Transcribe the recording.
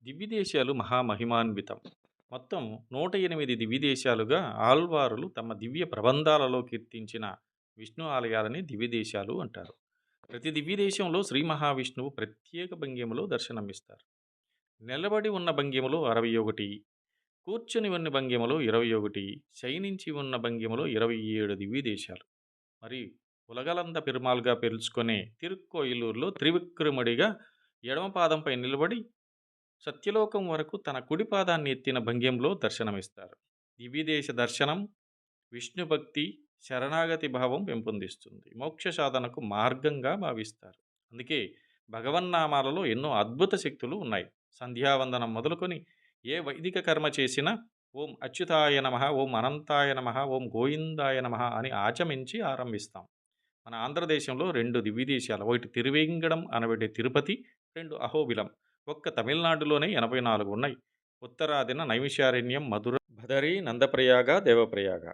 దివ్యదేశాలు మహామహిమాన్వితం. మొత్తం 108 దివ్యదేశాలుగా ఆళ్వారులు తమ దివ్య ప్రబంధాలలో కీర్తించిన విష్ణు ఆలయాలని దివ్యదేశాలు అంటారు. ప్రతి దివ్యదేశంలో శ్రీ మహావిష్ణువు ప్రత్యేక భంగిమలో దర్శనమిస్తారు. నిలబడి ఉన్న భంగిమలో 61, కూర్చొని ఉన్న భంగిమలో 21, శయనించి ఉన్న భంగిమలో 27 దివ్యదేశాలు. మరి ఉలగలంద పెరుమాళ్‌గా పిలుచుకునే తిరుక్కోయిలూరులో త్రివిక్రముడిగా ఎడమ పాదంపై నిలబడి సత్యలోకం వరకు తన కుడి పాదాన్ని ఎత్తిన భంగ్యంలో దర్శనమిస్తారు. దివ్యదేశ దర్శనం విష్ణు భక్తి, శరణాగతి భావం పెంపొందిస్తుంది. మోక్ష సాధనకు మార్గంగా భావిస్తారు. అందుకే భగవన్నామాలలో ఎన్నో అద్భుత శక్తులు ఉన్నాయి. సంధ్యావందనం మొదలుకొని ఏ వైదిక కర్మ చేసినా ఓం అచ్యుతాయ నమః, ఓం అనంతాయ నమః, ఓం గోవిందాయ నమః అని ఆచమించి ఆరంభిస్తాం. మన ఆంధ్రదేశంలో 2 దివ్యదేశాలు. ఒకటి తిరువేంగడం అనబడే తిరుపతి, 2 అహోబిలం. ఒక్క తమిళనాడులోనే 84 ఉన్నాయి. ఉత్తరాదిన నైమిషారణ్యం, మధుర, బదరి, నందప్రయాగ, దేవప్రయాగ.